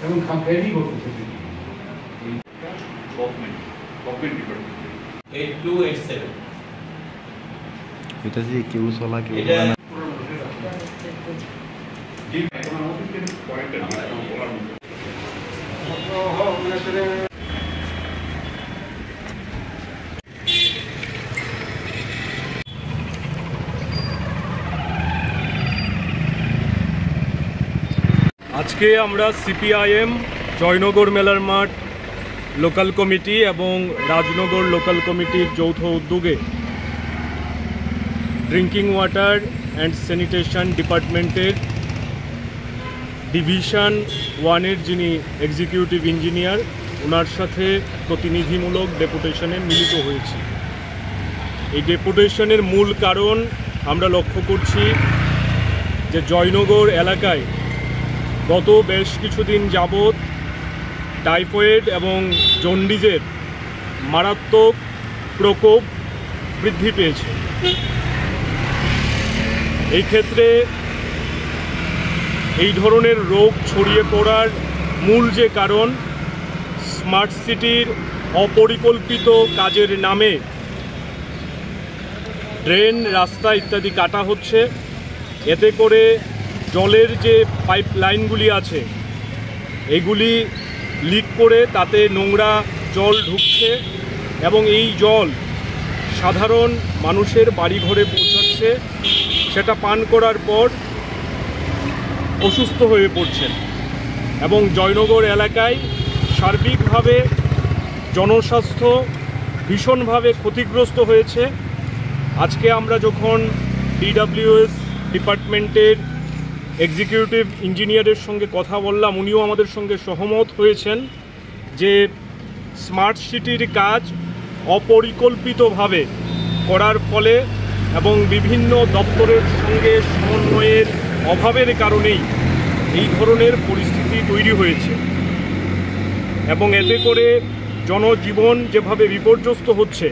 এবং খামখেয়ালি করতেছে এটা যে কেউ চলা কেউ আজকে আমরা সিপিআইএম জয়নগর মেলার মাঠ লোকাল কমিটি এবং রাজনগর লোকাল কমিটির যৌথ উদ্যোগে ড্রিঙ্কিং ওয়াটার অ্যান্ড স্যানিটেশন ডিপার্টমেন্টের ডিভিশন 1-এর যিনি এক্সিকিউটিভ ইঞ্জিনিয়ার ওনার সাথে প্রতিনিধিমূলক ডেপুটেশনে মিলিত হয়েছি। এই ডেপুটেশনের মূল কারণ আমরা লক্ষ্য করছি যে জয়নগর এলাকায় গত বেশ কিছুদিন যাবৎ টাইফয়েড এবং জন্ডিসের মারাত্মক প্রকোপ বৃদ্ধি পেয়েছে। এই ক্ষেত্রে এই ধরনের রোগ ছড়িয়ে পড়ার মূল যে কারণ, স্মার্ট সিটির অপরিকল্পিত কাজের নামে ড্রেন, রাস্তা ইত্যাদি কাটা হচ্ছে। এতে করে জলের যে পাইপ লাইনগুলি আছে এগুলি লিক করে তাতে নোংরা জল ঢুকছে এবং এই জল সাধারণ মানুষের বাড়িঘরে পৌঁছাচ্ছে। সেটা পান করার পর অসুস্থ হয়ে পড়ছেন এবং জয়নগর এলাকায় সার্বিকভাবে জনস্বাস্থ্য ভীষণভাবে ক্ষতিগ্রস্ত হয়েছে। আজকে আমরা যখন ডিডব্লিউএস ডিপার্টমেন্টের এক্সিকিউটিভ ইঞ্জিনিয়ারের সঙ্গে কথা বললাম, উনিও আমাদের সঙ্গে সহমত হয়েছেন যে স্মার্ট সিটির কাজ অপরিকল্পিতভাবে করার ফলে এবং বিভিন্ন দপ্তরের সঙ্গে সমন্বয়ের অভাবের কারণেই এই ধরনের পরিস্থিতি তৈরি হয়েছে এবং এতে করে জনজীবন যেভাবে বিপর্যস্ত হচ্ছে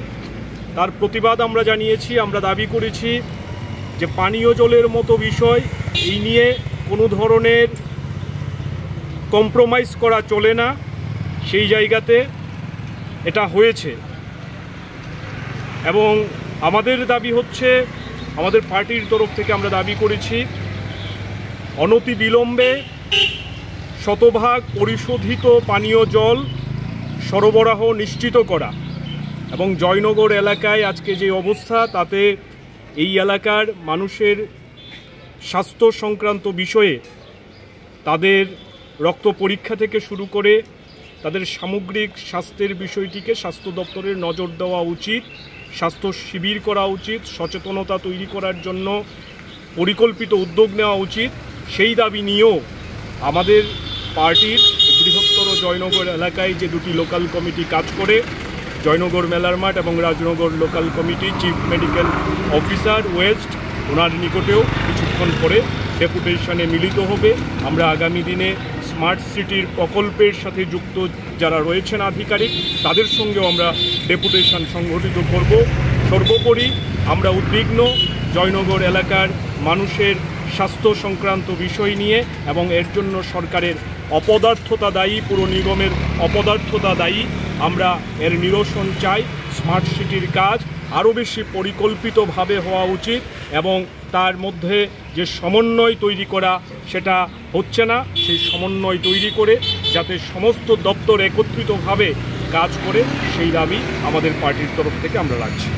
তার প্রতিবাদ আমরা জানিয়েছি। আমরা দাবি করেছি যে পানীয় জলের মতো বিষয়, এই নিয়ে কোনো ধরনের কম্প্রোমাইজ করা চলে না। সেই জায়গাতে এটা হয়েছে এবং আমাদের দাবি হচ্ছে, আমাদের পার্টির তরফ থেকে আমরা দাবি করেছি অনতিবিলম্বে শতভাগ পরিশোধিত পানীয় জল সরবরাহ নিশ্চিত করা এবং জয়নগর এলাকায় আজকে যে অবস্থা তাতে এই এলাকার মানুষের স্বাস্থ্য সংক্রান্ত বিষয়ে তাদের রক্ত পরীক্ষা থেকে শুরু করে তাদের সামগ্রিক স্বাস্থ্যের বিষয়টিকে স্বাস্থ্য দপ্তরের নজর দেওয়া উচিত, স্বাস্থ্য শিবির করা উচিত, সচেতনতা তৈরি করার জন্য পরিকল্পিত উদ্যোগ নেওয়া উচিত। সেই দাবি নিয়েও আমাদের পার্টির বৃহত্তর জয়নগর এলাকায় যে দুটি লোকাল কমিটি কাজ করে, জয়নগর মেলার মাঠ এবং Rajnagar local committee chief medical officer west, ওনার নিকটেও কিছুক্ষণ পরে ডেপুটেশনে মিলিত হবে। আমরা আগামী দিনে স্মার্ট সিটির প্রকল্পের সাথে যুক্ত যারা রয়েছেন আধিকারিক, তাদের সঙ্গেও আমরা ডেপুটেশন সংগঠিত করব। সর্বোপরি আমরা উদ্বিগ্ন জয়নগর এলাকার মানুষের স্বাস্থ্য সংক্রান্ত বিষয় নিয়ে এবং এর জন্য সরকারের অপদার্থতা দায়ী, পুর নিগমের অপদার্থতা দায়ী। আমরা এর নিরসন চাই। স্মার্ট সিটির কাজ আরও বেশি পরিকল্পিতভাবে হওয়া উচিত এবং তার মধ্যে যে সমন্বয় তৈরি করা সেটা হচ্ছে না। সেই সমন্বয় তৈরি করে যাতে সমস্ত দপ্তর একত্রিতভাবে কাজ করে, সেই দাবি আমাদের পার্টির তরফ থেকে আমরা রাখছি।